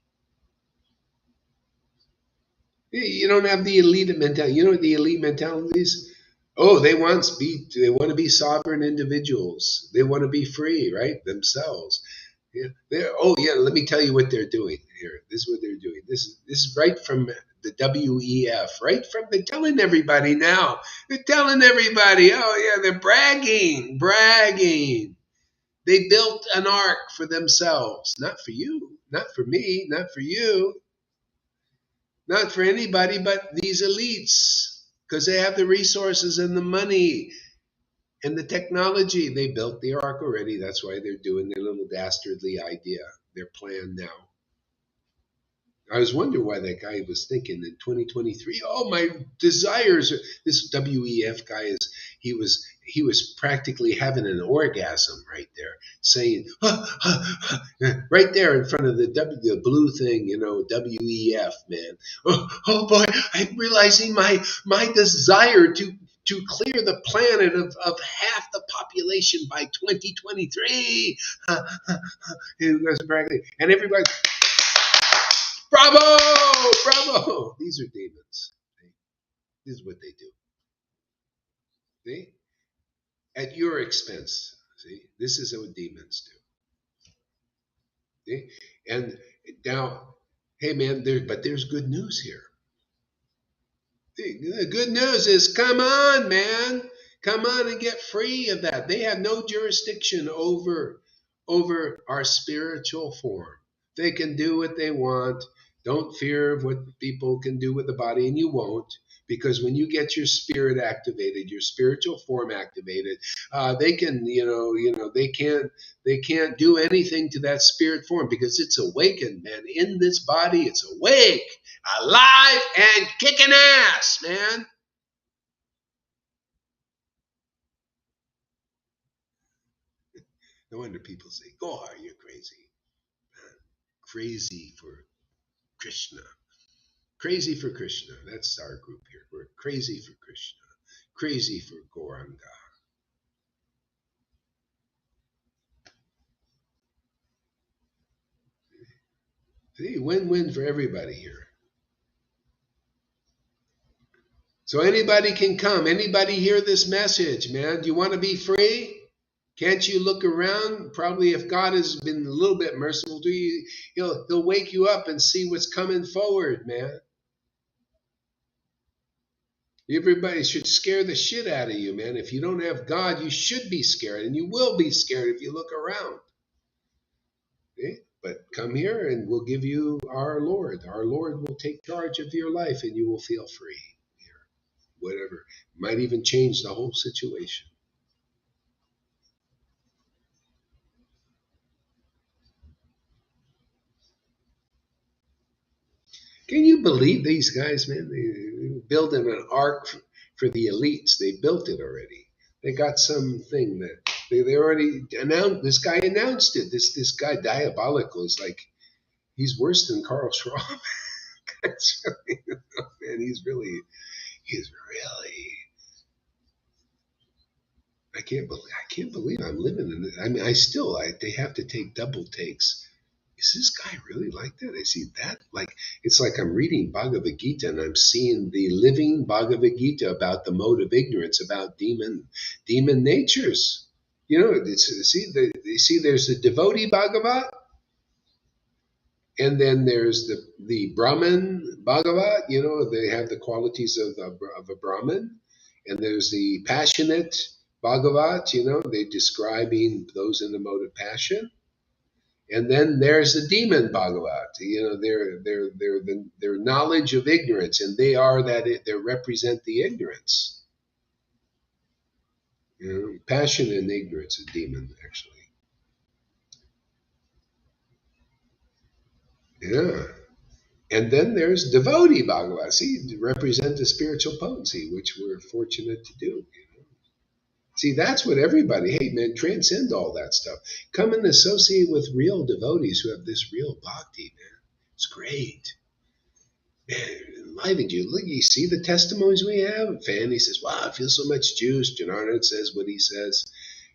Speaker 1: You don't have the elite mentality. You know what the elite mentality is? Oh, they want to be sovereign individuals. They want to be free, right? Themselves. Yeah. Oh, yeah. Let me tell you what they're doing here. This is what they're doing. This is right from the WEF. Right from they're telling everybody now. They're telling everybody. Oh, yeah. They're bragging. They built an ark for themselves, not for you, not for me, not for you, not for anybody but these elites, because they have the resources and the money and the technology. They built the ark already. That's why they're doing their little dastardly idea, their plan now. I was wondering why that guy was thinking in 2023. Oh, my desires. This WEF guy he was practically having an orgasm right there, saying right there in front of the blue thing, WEF, man. Oh boy, I'm realizing my desire to clear the planet of half the population by 2023. And everybody. Bravo! Bravo! These are demons. This is what they do. See? At your expense. See? This is what demons do. See? And now, hey man, there's good news here. The good news is, come on, man. Come on and get free of that. They have no jurisdiction over our spiritual form. They can do what they want. Don't fear of what people can do with the body, and you won't, because when you get your spirit activated, your spiritual form activated, they can, they can't do anything to that spirit form because it's awakened, man. In this body, it's awake, alive, and kicking ass, man. No wonder people say, "God, you're crazy." Crazy for Krishna. Crazy for Krishna. That's our group here. We're crazy for Krishna. Crazy for Gauranga. See, win-win for everybody here. So anybody can come. Anybody hear this message, man? Do you want to be free? Can't you look around? Probably if God has been a little bit merciful to you, he'll wake you up and see what's coming forward, man. Everybody should scare the shit out of you, man. If you don't have God, you should be scared, and you will be scared if you look around. Okay? But come here and we'll give you our Lord. Our Lord will take charge of your life and you will feel free here. Whatever. Might even change the whole situation. Can you believe these guys, man? They building an ark for the elites. They built it already. They got something that they already announced. This guy announced it. This guy diabolical is like he's worse than Carl Schramm. Man, he's really I can't believe I'm living in it. I mean, they have to take double takes. Is this guy really like that? I see that. Like, it's like I'm reading Bhagavad Gita and I'm seeing the living Bhagavad Gita about the mode of ignorance, about demon natures. There's the devotee Bhagavat, and then there's the Brahman Bhagavat. They have the qualities of a Brahman, and there's the passionate Bhagavat. They're describing those in the mode of passion, and then there's the demon Bhagavat. Their knowledge of ignorance, and they represent the ignorance. Passion and ignorance is demon, actually. Yeah. And then there's devotee Bhagavad. See, represent the spiritual potency, which we're fortunate to do. See, that's what everybody, hey man, transcend all that stuff. Come and associate with real devotees who have this real bhakti, man. It's great. Man, enlivened you. Look, you see the testimonies we have? Fanny says, wow, I feel so much juice. Janardan says what he says.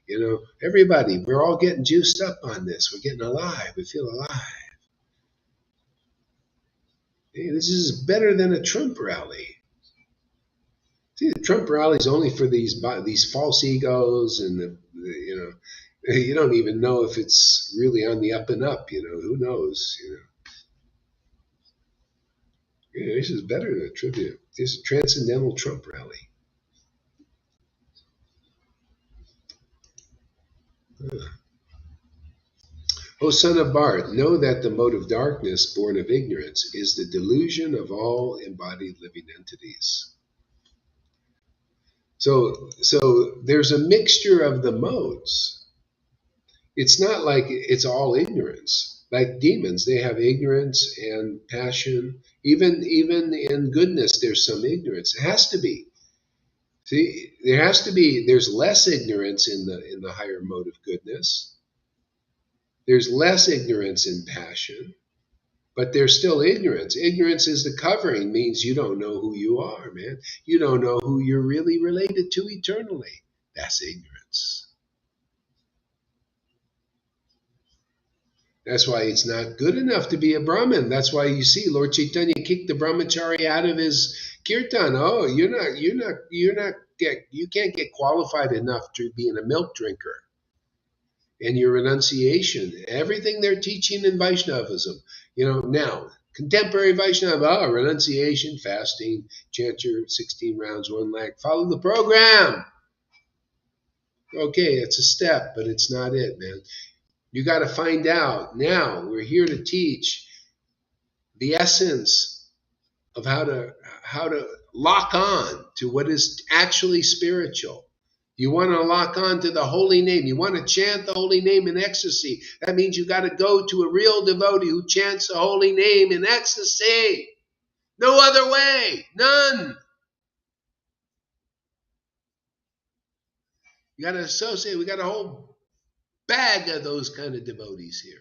Speaker 1: You know, everybody, we're all getting juiced up on this. We're getting alive. We feel alive. Hey, this is better than a Trump rally. See, the Trump rally is only for these false egos, and you know, you don't even know if it's really on the up and up. You know, who knows? You know, yeah, this is better than a tribute. This is a transcendental Trump rally. O son of Bharata, know that the mode of darkness born of ignorance is the delusion of all embodied living entities. So there's a mixture of the modes. It's not like it's all ignorance. Like demons, they have ignorance and passion. Even in goodness, there's some ignorance. It has to be. See, there's less ignorance in the higher mode of goodness. There's less ignorance in passion, but there's still ignorance. Ignorance is the covering, means you don't know who you are, man. You don't know who you're really related to eternally. That's ignorance. That's why it's not good enough to be a Brahmin. That's why you see Lord Caitanya kicked the brahmachari out of his kirtan. Oh, you can't get qualified enough to be a milk drinker. And your renunciation, everything they're teaching in Vaishnavism, you know, now contemporary Vaishnava, renunciation, fasting, chant your 16 rounds, 1 lakh, follow the program. Okay, it's a step, but it's not it, man. You got to find out. Now we're here to teach the essence of how to lock on to what is actually spiritual. You want to lock on to the holy name. You want to chant the holy name in ecstasy. That means you got to go to a real devotee who chants the holy name in ecstasy. No other way. None. You got to associate. We got a whole bag of those kind of devotees here.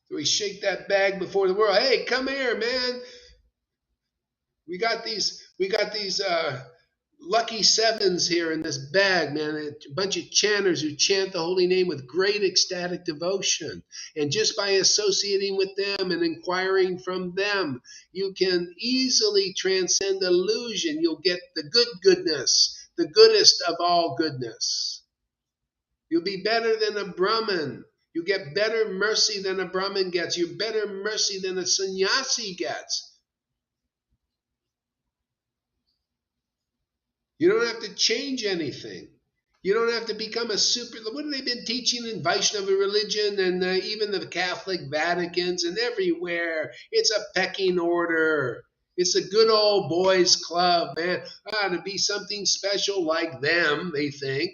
Speaker 1: So we shake that bag before the world. Hey, come here, man. We got these lucky sevens here in this bag, man. A bunch of chanters who chant the holy name with great ecstatic devotion. And just by associating with them and inquiring from them, you can easily transcend illusion. You'll get the goodness, the goodest of all goodness. You'll be better than a Brahmin. You get better mercy than a Brahmin gets. You better mercy than a sannyasi gets. You don't have to change anything. You don't have to become a super. What have they been teaching in Vaishnava religion and even the Catholic Vaticans and everywhere? It's a pecking order. It's a good old boys club, man. To be something special like them, they think.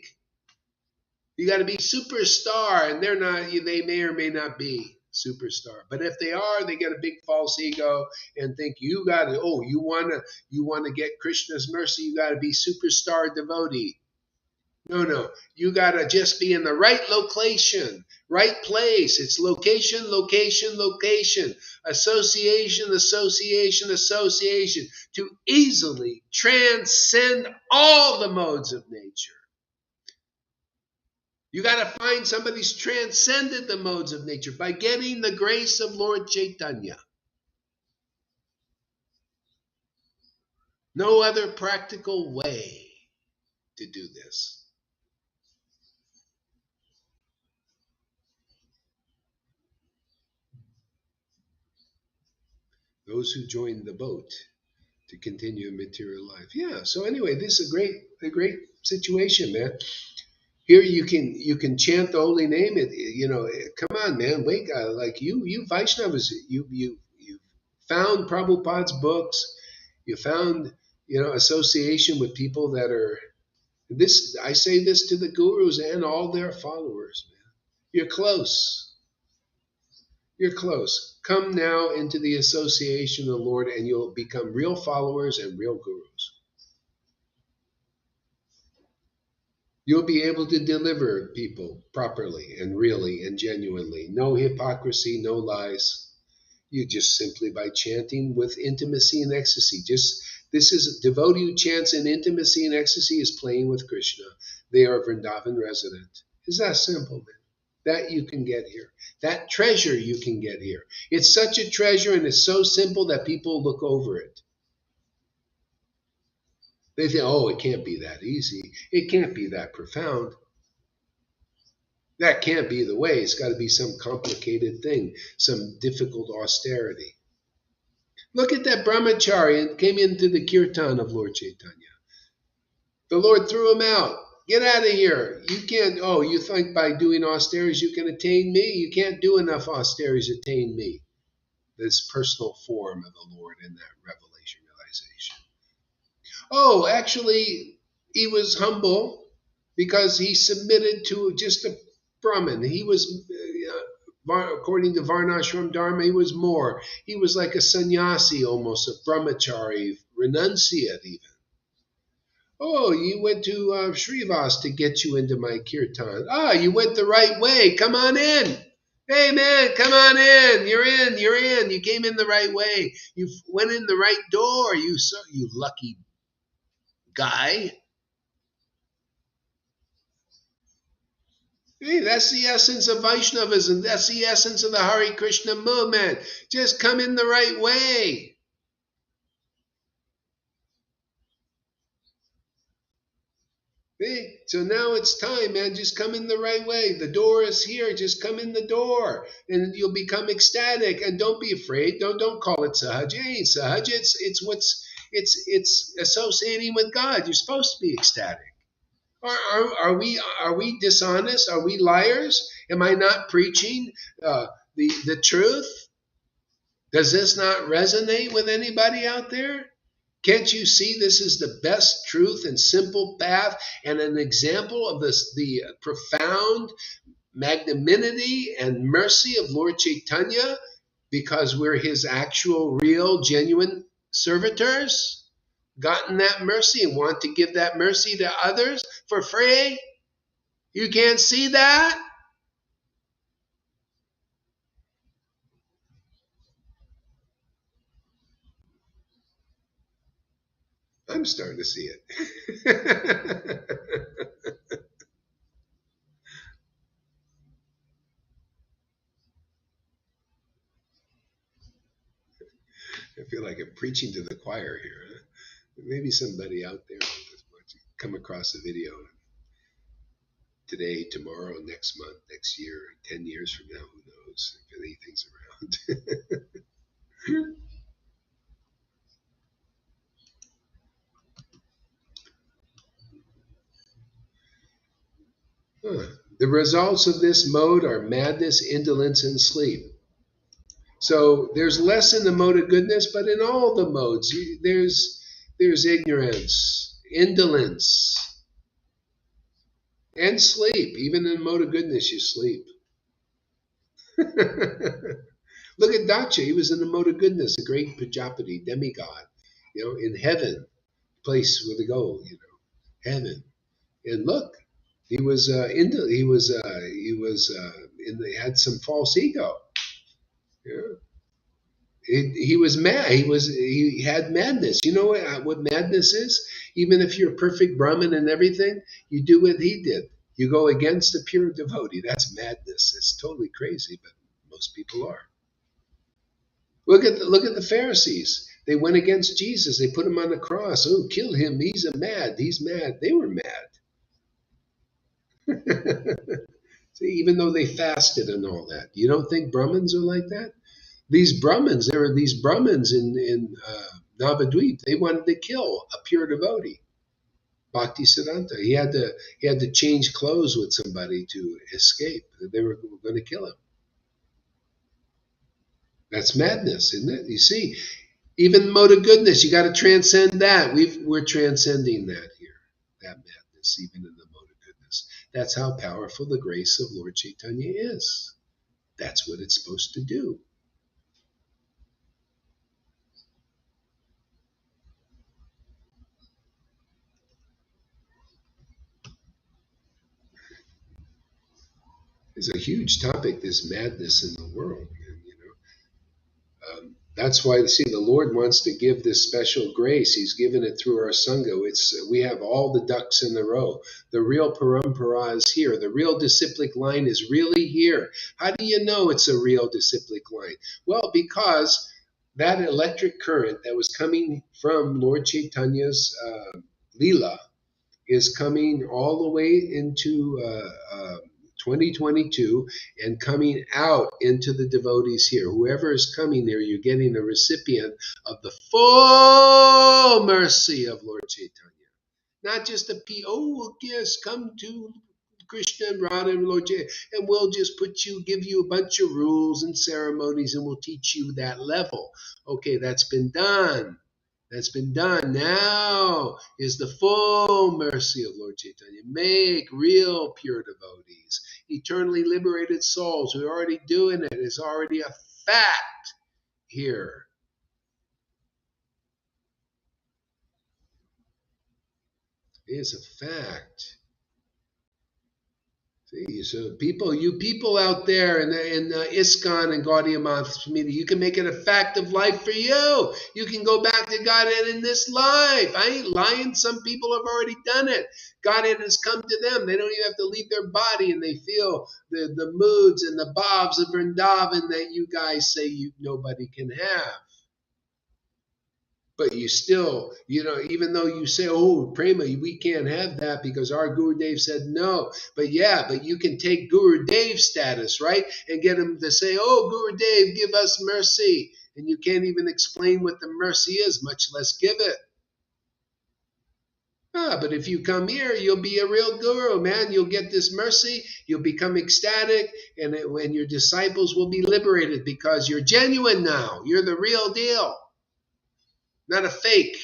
Speaker 1: You got to be superstar, and they're not. They may or may not be superstar, but if they are, they get a big false ego and think you got to. Oh, you want to get Krishna's mercy. You got to be superstar devotee. No. You got to just be in the right location, right place. It's location, location, location. Association, association, association. To easily transcend all the modes of nature. You got to find somebody who's transcended the modes of nature by getting the grace of Lord Caitanya. No other practical way to do this. Those who join the boat to continue material life. Yeah. So anyway, this is a great situation, man. Here you can chant the holy name. Come on, man, wake up! Like you Vaishnavas, you found Prabhupada's books. You found association with people that are this. I say this to the gurus and all their followers, man. You're close. You're close. Come now into the association of the Lord, and you'll become real followers and real gurus. You'll be able to deliver people properly and really and genuinely. No hypocrisy, no lies. You just simply by chanting with intimacy and ecstasy. This is a devotee who chants in intimacy and ecstasy is playing with Krishna. They are Vrindavan resident. It's that simple, man. That you can get here. That treasure you can get here. It's such a treasure and it's so simple that people look over it. They think, oh, it can't be that easy. It can't be that profound. That can't be the way. It's got to be some complicated thing, some difficult austerity. Look at that brahmachari and came into the kirtan of Lord Caitanya. The Lord threw him out. Get out of here. You can't, oh, you think by doing austerities you can attain me? You can't do enough austerities to attain me. This personal form of the Lord in that revelation realization. Oh, actually, he was humble because he submitted to just a Brahmin. He was, according to Varnashram Dharma, he was more. He was like a sannyasi almost, a brahmachari, renunciate even. Oh, you went to Srivas to get you into my kirtan. Ah, you went the right way. Come on in. Hey, man, come on in. You're in. You're in. You came in the right way. You went in the right door. You lucky guy. Hey, that's the essence of Vaishnavism. That's the essence of the Hare Krishna movement. Just come in the right way. Hey, so now it's time, man. Just come in the right way. The door is here. Just come in the door, and you'll become ecstatic. And don't be afraid. Don't call it sahaj. It ain't sahaj. It's associating with God. You're supposed to be ecstatic. Are we dishonest? Are we liars? Am I not preaching the truth? Does this not resonate with anybody out there? Can't you see this is the best truth and simple path and an example of the profound magnanimity and mercy of Lord Caitanya because we're his actual, real, genuine servitors? Gotten that mercy and want to give that mercy to others for free? You can't see that? I'm starting to see it. I feel like I'm preaching to the choir here. Huh? Maybe somebody out there will come across a video today, tomorrow, next month, next year, 10 years from now, who knows if anything's around. Huh. The results of this mode are madness, indolence, and sleep. So there's less in the mode of goodness, but in all the modes, there's ignorance, indolence, and sleep. Even in the mode of goodness, you sleep. Look at Daksha. He was in the mode of goodness, a great Prajapati, demigod, in heaven, place where they go, heaven. And look, he was he had some false ego. Yeah. He was mad. He had madness. You know what madness is? Even if you're a perfect Brahmin and everything, you do what he did. You go against the pure devotee. That's madness. It's totally crazy, but most people are. Look at the Pharisees. They went against Jesus. They put him on the cross. Oh, kill him. He's mad. He's mad. They were mad. See, even though they fasted and all that, you don't think Brahmins are like that? There were these Brahmins in Navadvip. They wanted to kill a pure devotee, Bhakti Siddhanta. He had to change clothes with somebody to escape. They were going to kill him. That's madness, isn't it? You see, even mode of goodness, you got to transcend that. We're transcending that here, that madness, even in the mode of goodness. That's how powerful the grace of Lord Caitanya is. That's what it's supposed to do. It's a huge topic, this madness in the world. And, that's why, see, the Lord wants to give this special grace. He's given it through our Sangha. We have all the ducks in the row. The real parampara is here. The real disciplic line is really here. How do you know it's a real disciplic line? Well, because that electric current that was coming from Lord Chaitanya's Leela is coming all the way into 2022 and coming out into the devotees here. Whoever is coming there, you're getting a recipient of the full mercy of Lord Chaitanya. Not just yes, come to Krishna and Radha and Lord Chaitanya, and we'll just give you a bunch of rules and ceremonies, and we'll teach you that level. Okay, that's been done. That's been done. Now is the full mercy of Lord Chaitanya. Make real pure devotees, eternally liberated souls. We're already doing it. It's already a fact here. It's a fact. See, so you people out there in ISKCON and Gaudiya Math, you can make it a fact of life for you. You can go back to Godhead in this life. I ain't lying. Some people have already done it. Godhead has come to them. They don't even have to leave their body, and they feel the moods and the bhavs of Vrindavan that you guys say nobody can have. But you still, even though you say, oh, Prema, we can't have that because our Gurudev said no. But you can take Gurudev status, right? And get him to say, oh, Gurudev, give us mercy. And you can't even explain what the mercy is, much less give it. But if you come here, you'll be a real guru, man. You'll get this mercy. You'll become ecstatic. And your disciples will be liberated because you're genuine now. You're the real deal. Not a fake.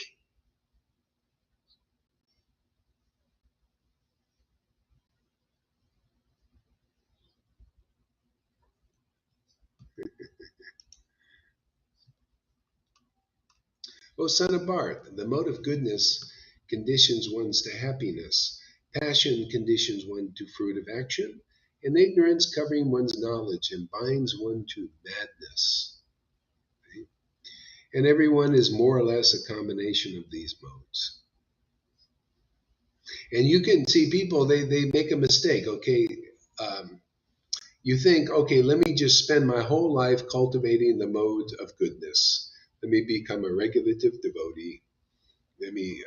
Speaker 1: O son of Bharth, the mode of goodness conditions one to happiness, passion conditions one to fruit of action, and ignorance covering one's knowledge and binds one to madness. Right? And everyone is more or less a combination of these modes. And you can see people, they make a mistake, okay? You think, okay, let me just spend my whole life cultivating the mode of goodness. Let me become a regulative devotee. Let me,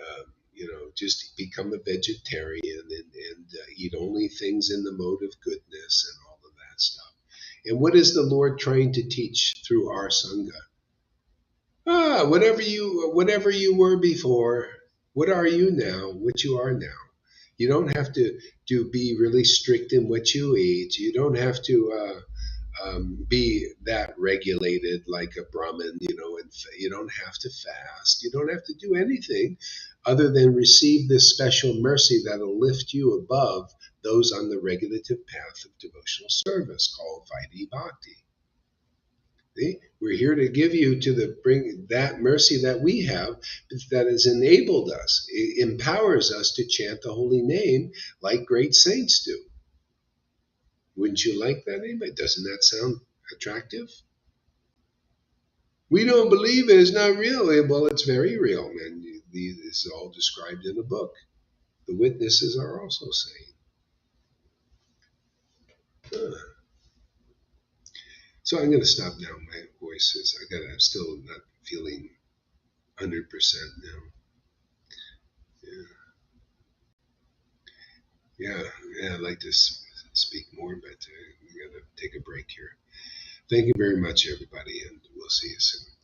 Speaker 1: just become a vegetarian and eat only things in the mode of goodness and all of that stuff. And what is the Lord trying to teach through our Sangha? Whatever you were before, what are you now? What you are now. You don't have to be really strict in what you eat. You don't have to be that regulated like a Brahmin, and you don't have to fast. You don't have to do anything other than receive this special mercy that'll lift you above those on the regulative path of devotional service called Vaidhi Bhakti. See? We're here to give you bring that mercy that we have that has enabled us, it empowers us to chant the holy name like great saints do. Wouldn't you like that name? Doesn't that sound attractive? We don't believe it. It's not real. Well, it's very real, man. This is all described in a book. The witnesses are also saying. So I'm going to stop now. My voice is, I'm still not feeling 100% now. Yeah, I'd like to speak more, but we got to take a break here. Thank you very much, everybody, and we'll see you soon.